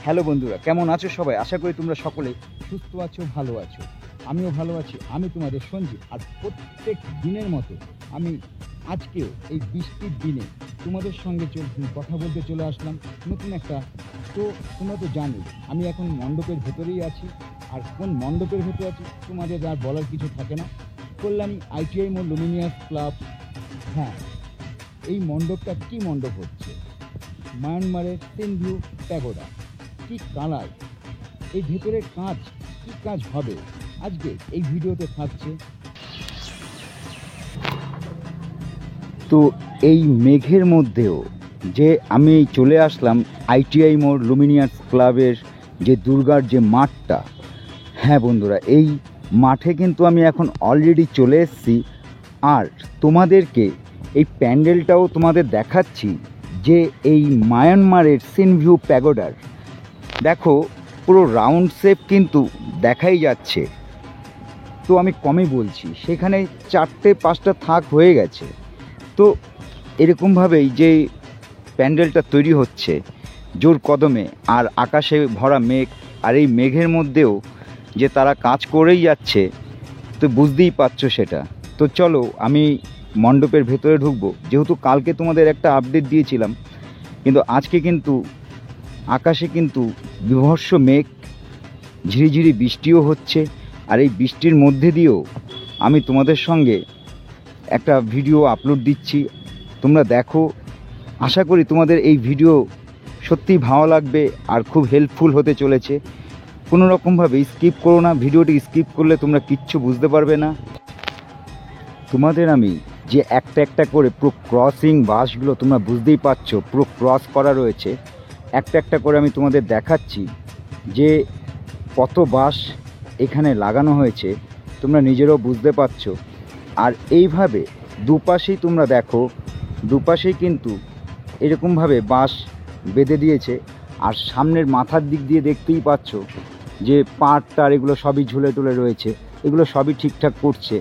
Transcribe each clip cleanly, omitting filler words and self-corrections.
Hello বন্ধুরা, কেমন আছো সবাই? আশা করি তোমরা সকলে সুস্থ আছো, ভালো আছো। আমিও ভালো আছি। আমি তোমাদের সঞ্জিত। আর প্রত্যেক দিনের মতো আমি আজকেও এই বৃষ্টির দিনে তোমাদের সঙ্গে কথা বলতে চলে আসলাম নতুন একটা। তো তোমরা তো জানো আমি এখন মণ্ডপের ভেতরেই আছি। আর কোন মণ্ডপের ভেতরে আছি তোমাদের আর বলার কিছু থাকে না। কল্যাণী ITI মোড় লুমিনিয়াস ক্লাব। হ্যাঁ, এই মণ্ডপটা কি মণ্ডপ হচ্ছে? মায়ানমারের সিনভিউ প্যাগোডা। কি কালার, এই ভেতরের কাজ, কি কাজ হবে আজকে এই ভিডিওতে থাকছে। তো এই মেঘের মধ্যেও যে আমি চলে আসলাম ITI মোড় লুমিনিয়াস ক্লাবের যে দুর্গার যে মাঠটা। হ্যাঁ বন্ধুরা, এই মাঠে কিন্তু আমি এখন অলরেডি চলে এসেছি। আর তোমাদেরকে এই প্যান্ডেলটাও তোমাদের দেখাচ্ছি যে এই মায়ানমারের সিনভিউ প্যাগোডার। দেখো, পুরো রাউন্ড শেপ কিন্তু দেখাই যাচ্ছে। তো আমি কমই বলছি, সেখানে 4-5টা থাক হয়ে গেছে। তো এরকমভাবেই যে প্যান্ডেলটা তৈরি হচ্ছে জোর কদমে, আর আকাশে ভরা মেঘ, আর এই মেঘের মধ্যেও যে তারা কাজ করেই যাচ্ছে, তো বুঝতেই পারছো সেটা। তো চলো আমি মণ্ডপের ভেতরে ঢুকবো। যেহেতু কালকে তোমাদের একটা আপডেট দিয়েছিলাম, কিন্তু আজকে কিন্তু আকাশে কিন্তু বিভৎস মেঘ, ঝিরিঝিরি বৃষ্টিও হচ্ছে। আর এই বৃষ্টির মধ্যে দিয়েও আমি তোমাদের সঙ্গে একটা ভিডিও আপলোড দিচ্ছি, তোমরা দেখো। আশা করি তোমাদের এই ভিডিও সত্যিই ভালো লাগবে আর খুব হেল্পফুল হতে চলেছে। কোনো রকমভাবে স্কিপ করো না, ভিডিওটি স্কিপ করলে তোমরা কিচ্ছু বুঝতে পারবে না। তোমাদের আমি যে একটা একটা করে পুরো ক্রসিং বাসগুলো তোমরা বুঝতেই পারছো, পুরো ক্রস করা রয়েছে। একটা একটা করে আমি তোমাদের দেখাচ্ছি যে কত বাস এখানে লাগানো হয়েছে, তোমরা নিজেরাও বুঝতে পারছো। আর এইভাবে দুপাশেই তোমরা দেখো, দুপাশেই কিন্তু এরকমভাবে বাঁশ বেঁধে দিয়েছে। আর সামনের মাথার দিক দিয়ে দেখতেই পাচ্ছ যে পাট টার এগুলো সবই ঝুলে টুলে রয়েছে, এগুলো সবই ঠিকঠাক করছে।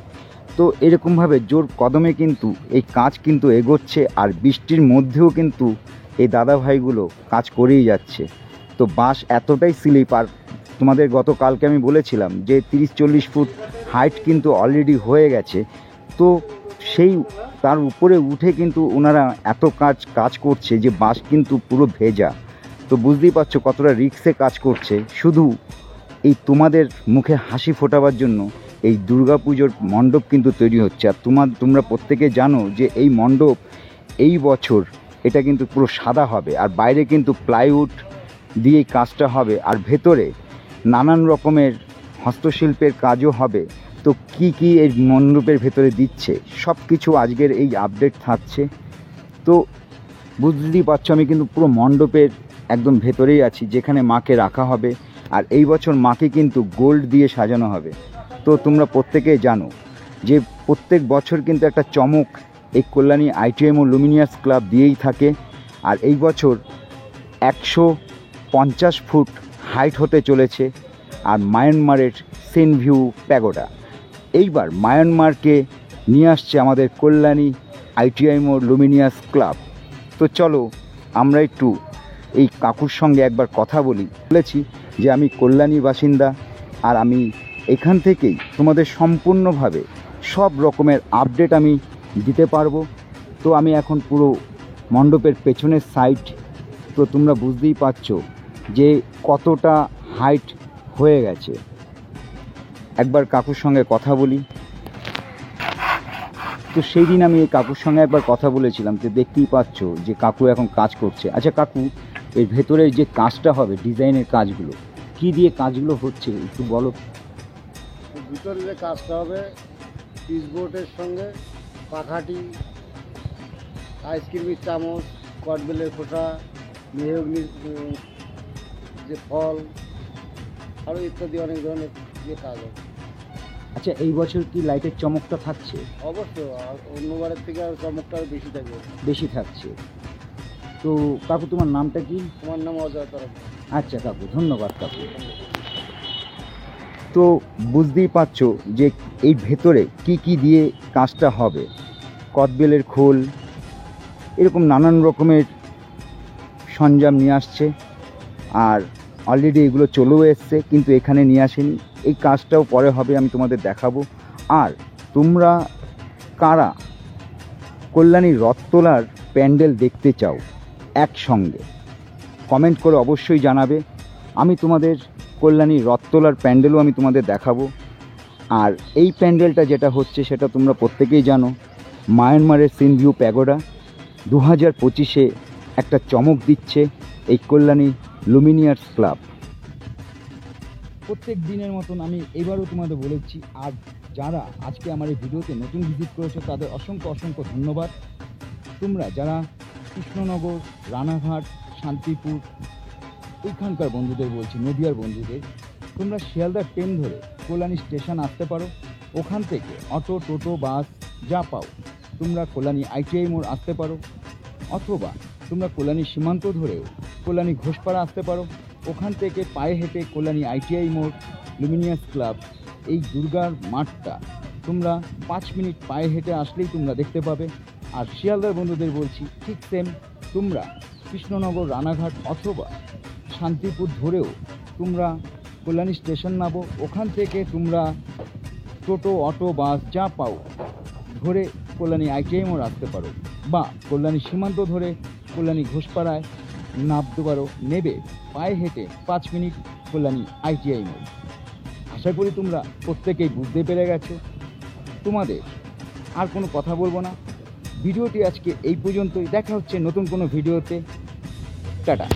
তো এরকমভাবে জোর কদমে কিন্তু এই কাজ কিন্তু এগোচ্ছে। আর বৃষ্টির মধ্যেও কিন্তু এই দাদাভাইগুলো কাজ করেই যাচ্ছে। তো বাঁশ এতটাই স্লিপ, আর তোমাদের গতকালকে আমি বলেছিলাম যে 30-40 ফুট হাইট কিন্তু অলরেডি হয়ে গেছে। তো সেই তার উপরে উঠে কিন্তু ওনারা এত কাজ করছে যে বাঁশ কিন্তু পুরো ভেজা। তো বুঝতেই পারছো কতটা রিস্কে কাজ করছে, শুধু এই তোমাদের মুখে হাসি ফোটাবার জন্য এই দুর্গাপুজোর মণ্ডপ কিন্তু তৈরি হচ্ছে। আর তোমরা প্রত্যেকে জানো যে এই মণ্ডপ এই বছর এটা কিন্তু পুরো সাদা হবে, আর বাইরে কিন্তু প্লাইউড দিয়ে কাজটা হবে, আর ভেতরে নানান রকমের হস্তশিল্পের কাজও হবে। তো কি কি এই মণ্ডপের ভেতরে দিচ্ছে সব কিছু আজকের এই আপডেট থাকছে। তো বুঝতেই পারছো আমি কিন্তু পুরো মণ্ডপের একদম ভেতরেই আছি, যেখানে মাকে রাখা হবে। আর এই বছর মাকে কিন্তু গোল্ড দিয়ে সাজানো হবে। তো তোমরা প্রত্যেকেই জানো যে প্রত্যেক বছর কিন্তু একটা চমক এই কল্যাণী ITI মোড় লুমিনিয়াস ক্লাব দিয়েই থাকে। আর এই বছর 150 ফুট হাইট হতে চলেছে। আর মায়ানমারের সিনভিউ প্যাগোডা এইবার মায়ানমারকে নিয়ে আসছে আমাদের কল্যাণী ITI মোড় লুমিনিয়াস ক্লাব। তো চলো আমরা একটু এই কাকুর সঙ্গে একবার কথা বলেছি যে আমি কল্যাণী বাসিন্দা, আর আমি এখান থেকেই তোমাদের সম্পূর্ণভাবে সব রকমের আপডেট আমি দিতে পারবো। তো আমি এখন পুরো মণ্ডপের পেছনের সাইড, তো তোমরা বুঝতেই পারছো যে কতটা হাইট হয়ে গেছে। একবার কাকুর সঙ্গে কথা বলি। তো সেই দিন আমি এই কাকুর সঙ্গে একবার কথা বলেছিলাম, তো দেখতেই পাচ্ছ যে কাকু এখন কাজ করছে। আচ্ছা কাকু, এর ভেতরে যে কাজটা হবে, ডিজাইনের কাজগুলো কি দিয়ে কাজগুলো হচ্ছে একটু বলো। ভিতরে যে কাজটা হবে পিচবোর্ডের সঙ্গে পাখাটি, আইসক্রিমের চামচ, কটবেলের খোসা, মেহগনির যে ফল, আরও ইত্যাদি অনেক ধরনের যে কাজ হবে। আচ্ছা, এই বছর কি লাইটের চমকটা থাকছে? অবশ্য অন্যবারের থেকে আর চমকটা আরও বেশি থাকছে। তো কাকু তোমার নামটা কি? তোমার নাম অজয় তরফ। আচ্ছা কাকু, ধন্যবাদ কাকু। তো বুঝতেই পারছো যে এই ভেতরে কি কি দিয়ে কাজটা হবে। কদবেলের খোল, এরকম নানান রকমের সরঞ্জাম নিয়ে আসছে। আর অলরেডি এগুলো চলেও এসছে, কিন্তু এখানে নিয়ে আসেনি। এই কাজটাও পরে হবে, আমি তোমাদের দেখাবো। আর তোমরা কারা কল্যাণী রথতলার প্যান্ডেল দেখতে চাও একসঙ্গে, কমেন্ট করে অবশ্যই জানাবে। আমি তোমাদের কল্যাণী রথতলার প্যান্ডেলও আমি তোমাদের দেখাবো। আর এই প্যান্ডেলটা যেটা হচ্ছে সেটা তোমরা প্রত্যেকেই জানো, মায়ানমারের সিনভিউ প্যাগোডা 2025-এ একটা চমক দিচ্ছে এই কল্যাণী লুমিনিয়ার্স ক্লাব। প্রত্যেক দিনের মতন আমি এবারও তোমাদের বলেছি, আর যারা আজকে আমার এই ভিডিওতে নতুন ভিজিট করেছো তাদের অসংখ্য অসংখ্য ধন্যবাদ। তোমরা যারা কৃষ্ণনগর, রানাঘাট, শান্তিপুর ওইখানকার বন্ধুদের বলছি, নদিয়ার বন্ধুদের, তোমরা শিয়ালদা ট্রেন ধরে কল্যাণী স্টেশন আসতে পারো। ওখান থেকে অটো, টোটো, বাস যা পাও তোমরা কল্যাণী ITI মোড় আসতে পারো, অথবা তোমরা কল্যাণী সীমান্ত ধরেও কল্যাণী ঘোষপাড়া আসতে পারো। ওখান থেকে পায়ে হেঁটে কল্যাণী ITI মোড়, লুমিনিয়াস ক্লাব, এই দুর্গার মাঠটা তোমরা 5 মিনিট পায়ে হেঁটে আসলেই তোমরা দেখতে পাবে। আর শিয়ালদার বন্ধুদের বলছি ঠিক সেম, তোমরা কৃষ্ণনগর, রানাঘাট অথবা শান্তিপুর ধরেও তোমরা কল্যাণী স্টেশন নামো। ওখান থেকে তোমরা টোটো, অটো, বাস যা পাও ধরে কল্যাণী ITI মোড় আসতে পারো, বা কল্যাণী সীমান্ত ধরে কল্যাণী ঘোষপাড়ায় নামতে পারো। নেবে পায়ে হেঁটে 5 মিনিট কল্যাণী ITI মোড়। আশা করি তোমরা প্রত্যেকেই বুঝতে পেরে গেছো। তোমাদের আর কোনো কথা বলবো না, ভিডিওটি আজকে এই পর্যন্তই। দেখা হচ্ছে নতুন কোনো ভিডিওতে। টাটা।